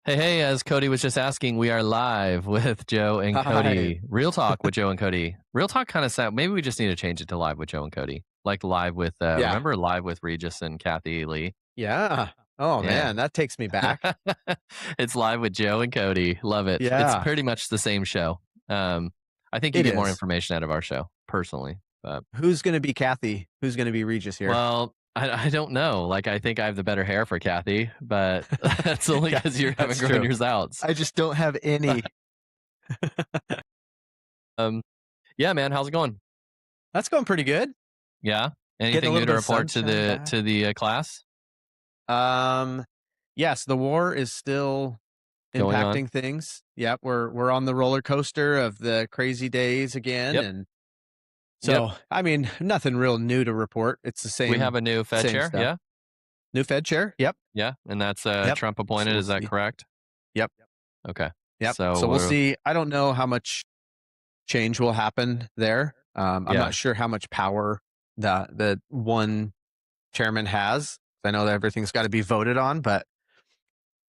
Hey, as Cody was just asking, we are live with Joe and Hi. Cody. Real talk with Joe and Cody. Real talk kind of sound. Maybe we just need to change it to live with Joe and Cody. Like live with, Yeah. remember live with Regis and Kathy Lee? Yeah. Oh, Yeah. man, that takes me back. It's live with Joe and Cody. Love it. It's Yeah, pretty much the same show. Um, I think you it get more is. information out of our show personally. But Who's gonna be Kathy? Who's gonna be Regis here? well, I don't know. Like I think I have the better hair for Kathy, but that's only Yeah, because you haven't that's grown true. yours out. I just don't have any. Um, yeah, man, how's it going? That's going pretty good. Yeah. Getting a Anything new little to bit of report to sunshine the back. class Um, yes, the war is still going on? impacting things. Yep, we're on the roller coaster of the crazy days again, Yep. and Yep. so, I mean, nothing real new to report. It's the We have same a new Fed same chair. stuff. Yeah. New Fed chair? Yep, Yeah. And that's yep. Trump So appointed. we'll Is that see. correct? Yep. Okay. Yep. So So we'll we're, see. I don't know how much change will happen there. I'm yeah. not sure how much power the one chairman has. I know that everything's got to be voted on, but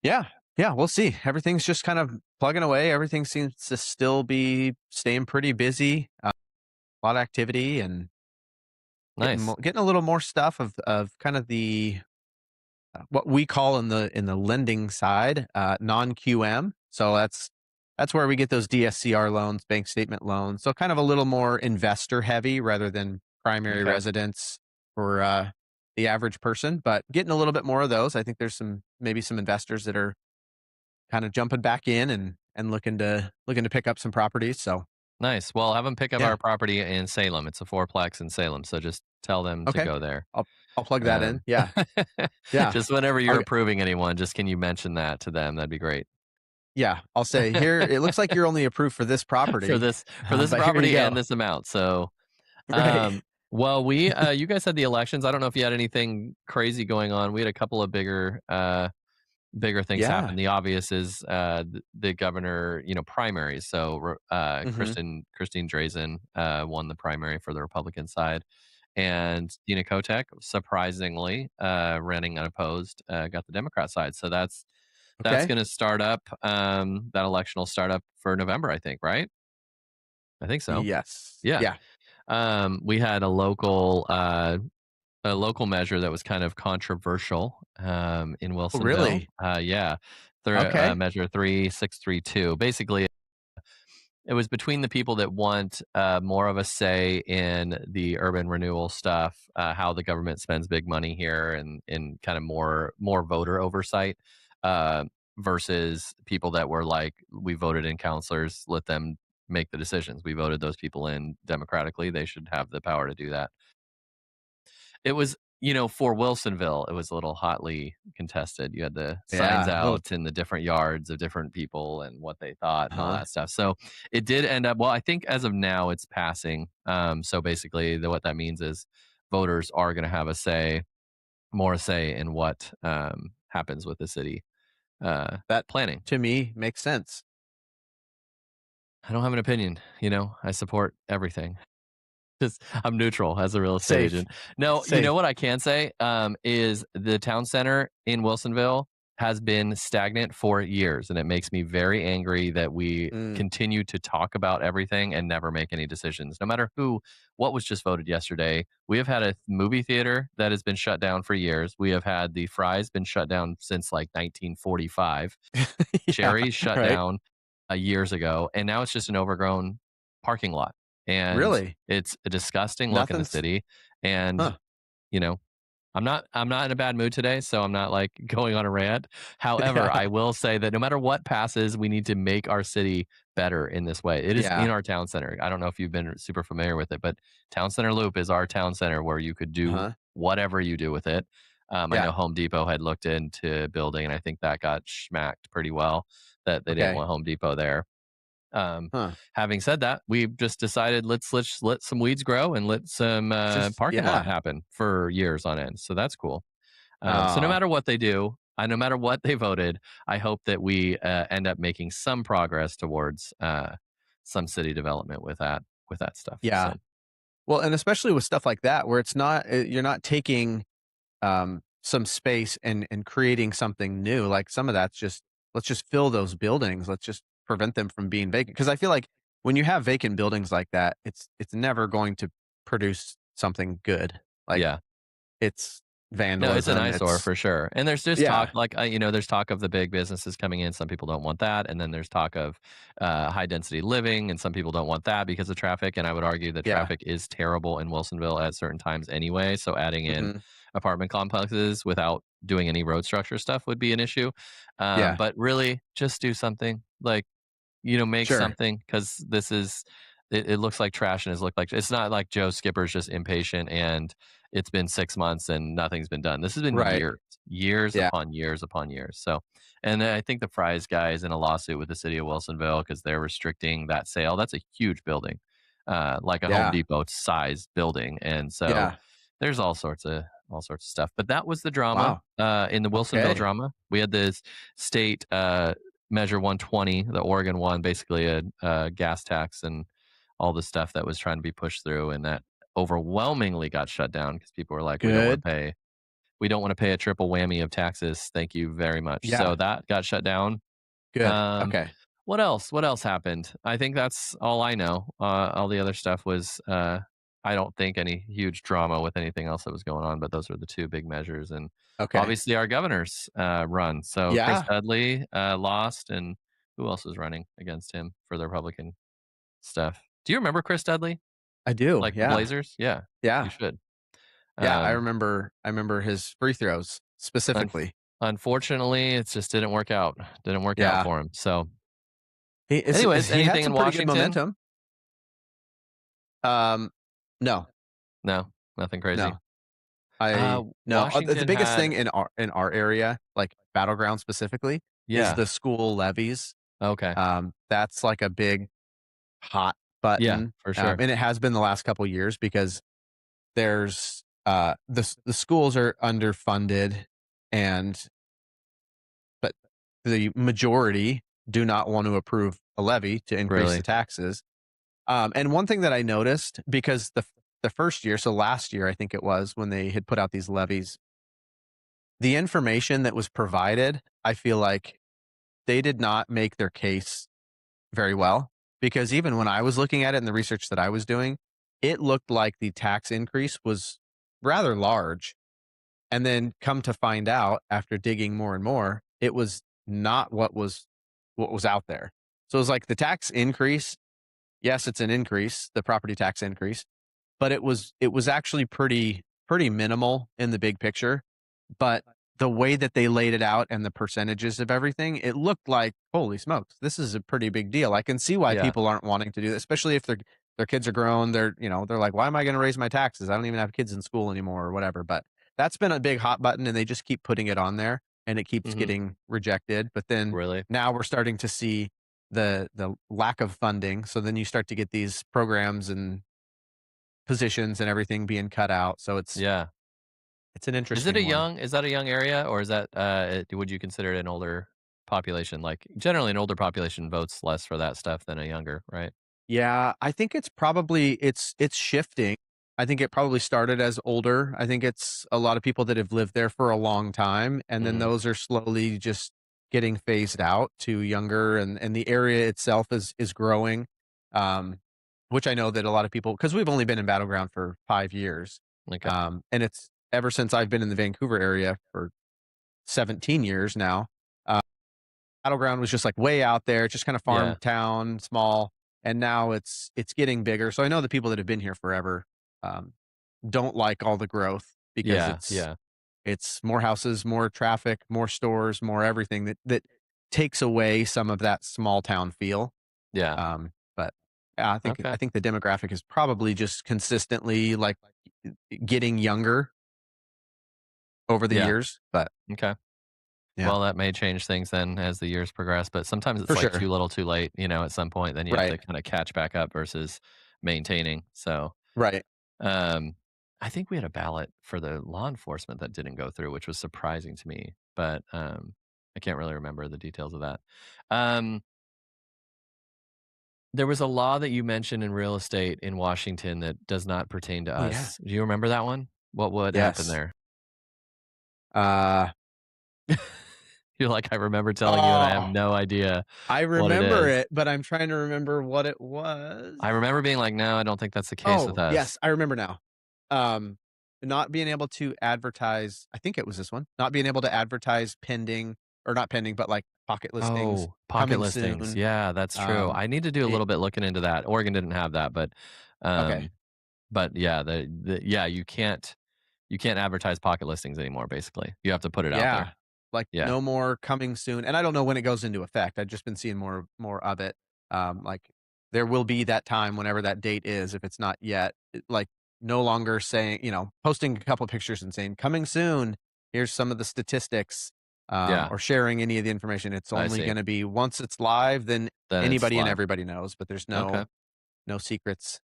yeah, yeah, we'll see. Everything's just kind of plugging away. Everything seems to still be staying pretty busy. A lot of activity and Nice. getting a little more stuff of kind of the what we call in the lending side, non QM. So that's where we get those DSCR loans, bank statement loans. So kind of a little more investor heavy rather than primary Okay. residence for the average person, but getting a little bit more of those. I think there's maybe some investors that are kind of jumping back in and looking to pick up some properties. So Nice. Well, have them pick up yeah, our property in Salem. It's a fourplex in Salem. So just tell them to okay, go there. I'll I'll plug that in. Um, Yeah, yeah. just whenever you're I'll approving anyone, just can you mention that to them? That'd be great. yeah, I'll say here. It looks like you're only approved for this for property, this but here you property and go. this amount. So Right. well, you guys had the elections. I don't know if you had anything crazy going on. We had a couple of bigger things Yeah. happen. The obvious is the governor, primaries. So Mhm. Christine Drazen won the primary for the Republican side, and Dina Kotek, surprisingly, running unopposed, got the Democrat side. So that's Okay. going to start up. That election will start up for November, I think. Right? I think so. Yes. Yeah. Yeah. We had a local measure that was kind of controversial in Oh, Wilsonville. really? Yeah, Okay. measure 3632. Basically, it was between the people that want more of a say in the urban renewal stuff, how the government spends big money here, and kind of more voter oversight, uh, versus people that were like, we voted in counselors, let them make the decisions. We voted those people in democratically; they should have the power to do that. It was, for Wilsonville, it was a little hotly contested. You had the signs Yeah. Oh, out in the different yards of different people and what they thought and all huh. that stuff. So it did end up, well, I think as of now it's passing. So basically what that means is voters are going to have more say in what happens with the city That planning. to me makes sense. I don't have an opinion. I support everything. Just I'm neutral as a real estate Safe. agent. No, you know Safe. what I can say, is the town center in Wilsonville has been stagnant for years, and it makes me very angry that we Mm. continue to talk about everything and never make any decisions. No matter what was just voted yesterday. We have had a movie theater that has been shut down for years. We have had the Fry's been shut down since like 1945. Yeah. Cherry shut Right. down years ago, and now it's just an overgrown parking lot. And Really? it's a disgusting look in the Nothing's city. And huh. you know, I'm not in a bad mood today, so I'm not like going on a rant. However, Yeah. I will say that no matter what passes, we need to make our city better in this way. It is in Yeah. our town center. I don't know if you've been super familiar with it, but Town Center Loop is our town center where you could do Uh-huh. whatever you do with it. I Yeah. know Home Depot had looked into building, and I think that got smacked pretty well. That they didn't Okay. want Home Depot there. Um, Huh. Having said that, we've just decided let's let some weeds grow and let some Just parking lot yeah. happen for years on end. So that's cool. So no Ah. matter what they do, no matter what they voted, I hope that we end up making some progress towards some city development with that stuff. Yeah. So Well, and especially with stuff like that where it's not you're not taking some space and creating something new. Like some of that's just let's just fill those buildings. Let's just prevent them from being vacant. Because I feel like when you have vacant buildings like that, it's never going to produce something good. Like Yeah. it's No, it's an vandalism. eyesore It's for sure. And there's just talk yeah, like, there's talk of the big businesses coming in. Some people don't want that. And then there's talk of high density living, and some people don't want that because of traffic. And I would argue that yeah, traffic is terrible in Wilsonville at certain times anyway. So adding in hmm apartment complexes without doing any road structure stuff would be an issue. yeah, But really, just do something like, make sure, something because it looks like trash and it's not like Joe Skipper's just impatient and it's been 6 months and nothing's been done. This has been right, years yeah, upon years upon years. So, and I think the Fry's guy is in a lawsuit with the city of Wilsonville because they're restricting that sale. That's a huge building, like a Home yeah, Depot size building. And so yeah. there's all sorts of stuff. But that was the drama Wow. in the Wilsonville Okay. drama. We had this state Measure 120, the Oregon one, basically a gas tax and all the stuff that was trying to be pushed through, and that overwhelmingly got shut down because people were like, Good. we don't want to pay a triple whammy of taxes. Thank you very much." So Yeah. that got shut down. Good. Um, Okay. what else? What else happened? I think that's all I know. All the other stuff was, I don't think any huge drama with anything else that was going on, but those were the two big measures, and Okay. obviously our governor's run. So Chris Yeah. Dudley lost, and who else was running against him for the Republican stuff? Do you remember Chris Dudley, I do. like the Yeah. Blazers? Yeah, you Yeah. should. Yeah. Um, I remember his free throws un- specifically. Unfortunately, it just didn't work out. Didn't work out Yeah. for him. So, Is anyways, he had anything in some pretty good Washington? momentum. Um, no, No, nothing crazy. no, I no. The Washington biggest had thing in our area, like battleground specifically, is yeah, the school levies. okay. That's like a big hot Yeah, button, for sure. and it has been the last couple years because there's the schools are underfunded, and but the majority do not want to approve a levy to increase the Really? taxes. And one thing that I noticed, because the first year, so last year I think it was, when they had put out these levies, the information that was provided, I feel like they did not make their case very well, because even when I was looking at it and the research that I was doing, it looked like the tax increase was rather large. And then come to find out after digging more and more, it was not what was out there. So it was like the tax increase, yes, it's an increase, the property tax increase, but it was actually pretty minimal in the big picture. But the way that they laid it out and the percentages of everything, it looked like, holy smokes, this is a pretty big deal. I can see why Yeah. people aren't wanting to do this, especially if their kids are grown. They're like, why am I going to raise my taxes? I don't even have kids in school anymore or whatever. But that's been a big hot button, and they just keep putting it on there, and it keeps Mhm. getting rejected. But then Really? now we're starting to see the lack of funding. So then you start to get these programs and positions and everything being cut out. So Yeah. it's an Is interesting one. that a young area, or is that, would you consider it an older population? Like, generally, an older population votes less for that stuff than a younger, right? Yeah, I think it's probably it's shifting. I think it probably started as older. I think it's a lot of people that have lived there for a long time, and then Mhm. those are slowly just getting phased out to younger, and the area itself is growing. Um, which I know that a lot of people, because we've only been in Battleground for 5 years, Okay. and it's ever since I've been in the Vancouver area for 17 years now. Battleground was just like way out there, just kind of farm Yeah. town, small, and now it's getting bigger. So I know the people that have been here forever um, don't like all the growth because Yeah, it's yeah. it's more houses, more traffic, more stores, more everything that takes away some of that small town feel. Yeah. But yeah, I Okay. think the demographic is probably just consistently like getting younger over the Yeah. years. But Okay. yeah, Well, that may change things then as the years progress, but sometimes it's for like sure. too little too late, at some point, then you have Right, to kinda catch back up versus maintaining, so, right. um, I think we had a ballot for the law enforcement that didn't go through, which was surprising to me, but, I can't really remember the details of that. Um, there was a law that you mentioned in real estate in Washington that does not pertain to Oh yeah. us. Do you remember that one? What happened Yes. there? Uh You're like, I remember telling you, and I have Oh, no idea I what it remember is. it, but I'm trying to remember what it was. I remember being like, no, I don't think that's the case with Oh, us. yes, I remember now. Um, not being able to advertise, I think it was this one, not being able to advertise pending or not pending, but like pocket listings Oh, pocket coming listings. soon. Yeah, that's true. Um, I need to do a it little bit looking into that. Oregon didn't have that, okay. um, but yeah, yeah, you can't advertise pocket listings anymore. Basically, you have to put it out there. Yeah, like, Yeah, no more coming soon, and I don't know when it goes into effect. I've just been seeing more of it. Like, there will be that time whenever that date is, if it's not yet, like, no longer saying, posting a couple pictures and saying, "Coming soon, here's some of the statistics," yeah, or sharing any of the information. It's I only see. gonna be once it's live, then Then it's anybody and live. everybody knows, but there's Okay. no secrets,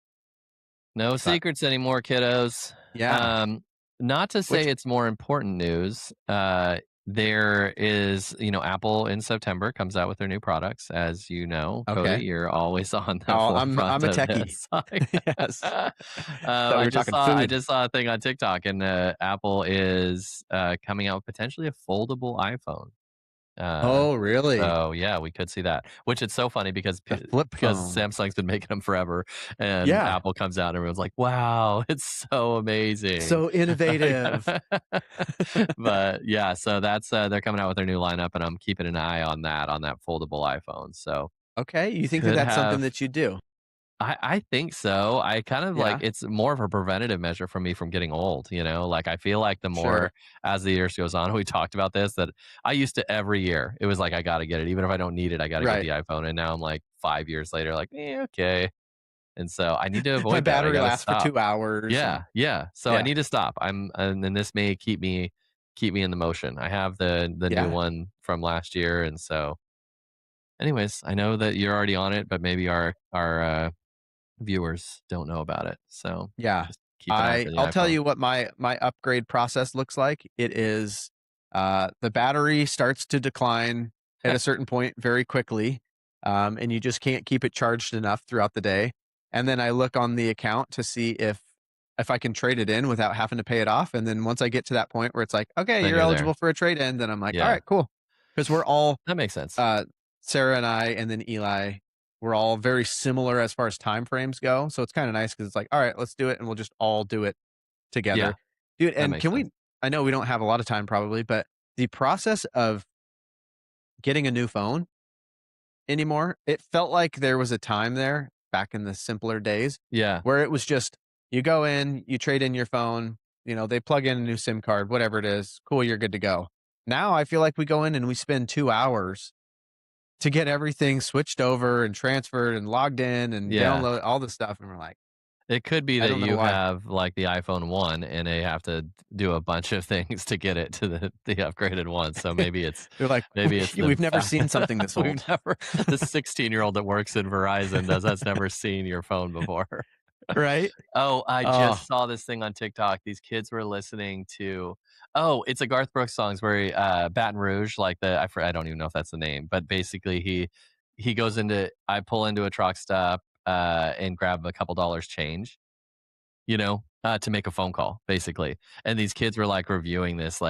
No but secrets anymore, kiddos. yeah. Um, Not to say Which it's more important news. There is, Apple in September comes out with their new products. As you know, Cody, okay. you're always on the Oh, I'm forefront a of techie. this. Yes. Thought we were talking I food. just saw a thing on TikTok, and Apple is coming out with potentially a foldable iPhone. Uh, Oh, really? so yeah, we could see that. Which it's so funny because The flip because phone. Samsung's been making them forever, and Yeah, Apple comes out and everyone's like, "Wow, it's so amazing!" so innovative. But yeah, so that's they're coming out with their new lineup, and I'm keeping an eye on that foldable iPhone. So Okay, you think that could that's something have that you do? I think so. I kind of like Yeah, it's more of a preventative measure for me from getting old, you know? Like I feel like the sure. more as the years goes on, we talked about this that I used to every year. It was like I got to get it even if I don't need it, I got to get Right. the iPhone and now I'm like 5 years later like, okay. And so I need to My avoid that. I battery got to lasts for stop. 2 hours Yeah, and yeah. So I yeah, need to stop. And then this may keep me in the motion. I have the new yeah, one from last year and so anyways, I know that you're already on it, but maybe our viewers don't know about it. So yeah. just keep an eye for the I'll tell iPhone. you what my upgrade process looks like. It is, the battery starts to decline at a certain point very quickly, and you just can't keep it charged enough throughout the day, and then I look on the account to see if I can trade it in without having to pay it off, and then once I get to that point where it's like, "Okay, Then you're you're eligible there. for a trade-in," then I'm like, Yeah, "Alright, cool," because 'Cause we're all, that makes sense. uh, Sarah and I and then Eli, we're all very similar as far as time frames go, so it's kinda nice because it's like, "Alright, let's do it, and we'll just all do it Yeah, together." Dude, that and makes can sense. we I know we don't have a lot of time probably, but the process of getting a new phone anymore, it felt like there was a time there back in the simpler days Yeah, where it was just you go in, you trade in your phone, they plug in a new SIM card, whatever it is, cool, you're good to go. Now I feel like we go in and we spend 2 hours to get everything switched over and transferred and logged in and yeah. download all the stuff, and we're like, It could be I that don't know you why. have, like, the iPhone 1 and they have to do a bunch of things to get it to the upgraded one, so They're like, maybe it's the We've never fact seen something this we've old." never the 16-year-old that works in Verizon has never seen your phone before. Right? Oh, I Oh, just saw this thing on TikTok. These kids were listening to oh, it's a Garth Brooks songs where he, Baton Rouge, like I don't even know if that's the name, but basically he goes into I pull into a truck stop, and grab a couple dollars change, to make a phone call, basically. And these kids were like reviewing this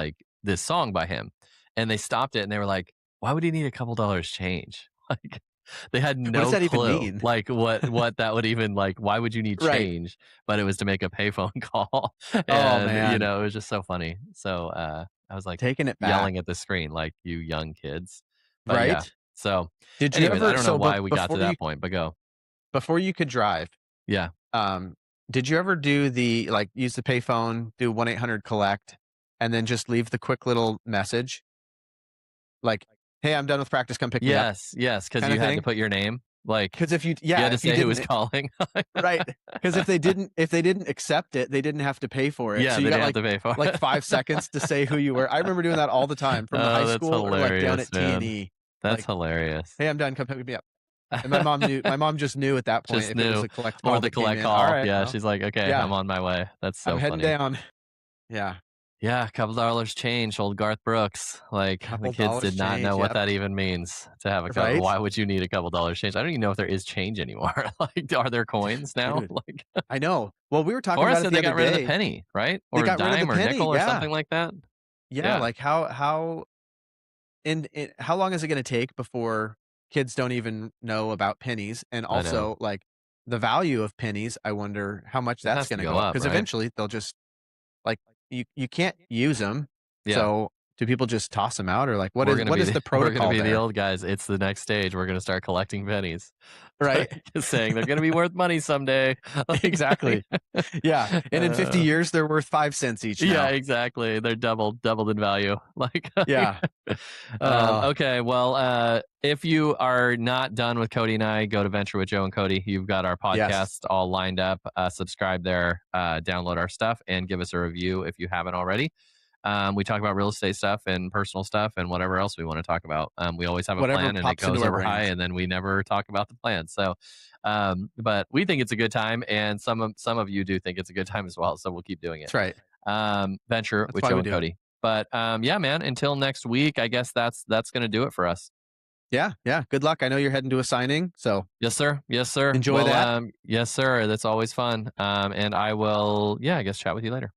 song by him. And they stopped it and they were like, why would he need a couple dollars change? Like they had what does no that even clue mean? like what that would even like why would you need Right. change? But it was to make a payphone call. Oh, And man. it was just so funny. So I was like Taking it back. yelling at the screen like you young kids. But yeah. Right? So Did you anyways, I ever don't know so why we got to before you that point, but go. before you could drive, Yeah. um, did you ever do use the payphone, do 1-800 collect, and then just leave the quick little message? Like, "Hey, I'm done with practice, come pick me up," Yes, yes, because kinda you had to thing? put your name, like, 'Cause you had to if you say who was didn't calling. right, because if they didn't accept it, they didn't have to pay for it, Yeah, so you they got, didn't have to pay for like it. 5 seconds to say who you were. I remember doing that all the time from the high Oh, that's school or, like, down hilarious, at man. T&E, That's like, hilarious. "Hey, I'm done, come pick me up." And my mom just knew at that point Just if it was knew a collect or call the that came collect in, call. "Alright, Yeah, well, she's like, "Okay, yeah, I'm on my way." That's I'm so heading funny. down." Yeah, Yeah, a couple dollars change, old Garth Brooks. Like, the couple kids dollars did not know change, what yep. that even means to have a couple. Right? Why would you need a couple dollars change? I don't even know if there is change anymore. Like, are there coins now? Dude, Like, I know. Well, we were talking Cora about it said the they other got rid of the day. penny, right? They Or got rid of the dime or penny, nickel or yeah. something like that? Yeah, Yeah. like, how And how long is it going to take before kids don't even know about pennies? And I know. also, like, the value of pennies, I wonder how much It that's has going to to go go up, up, because right? eventually they'll just, like, you can't use them. Yeah. So do people just toss them out, or like We're gonna what be is the the we're gonna protocol be the there? old guys. It's the next stage. We're gonna start collecting pennies. Right. Just saying they're gonna be worth money someday. Like, Exactly. Yeah. And in 50 uh, years, they're worth 5 cents each yeah, now. exactly. They're doubled in value. Like, Yeah. Uh, okay. Well, if you are not done with Cody and I, go to Venture with Joe and Cody. You've got our yes. podcast all lined up. Subscribe there, download our stuff, and give us a review if you haven't already. We talk about real estate stuff and personal stuff and whatever else we want to talk about. We always have a Whatever plan and it pops into goes our awry, brains. and then we never talk about the plan. So, but we think it's a good time, and some of you do think it's a good time as well. So we'll keep doing it. That's right. Venture That's with why Joe we and do it. Cody. But yeah, man. Until next week, I guess that's gonna do it for us. Yeah. Yeah. Good luck. I know you're heading to a signing, so Yes, sir. Yes, sir. enjoy Well, that. yes, sir. That's always fun. And I will, yeah, I guess chat with you later.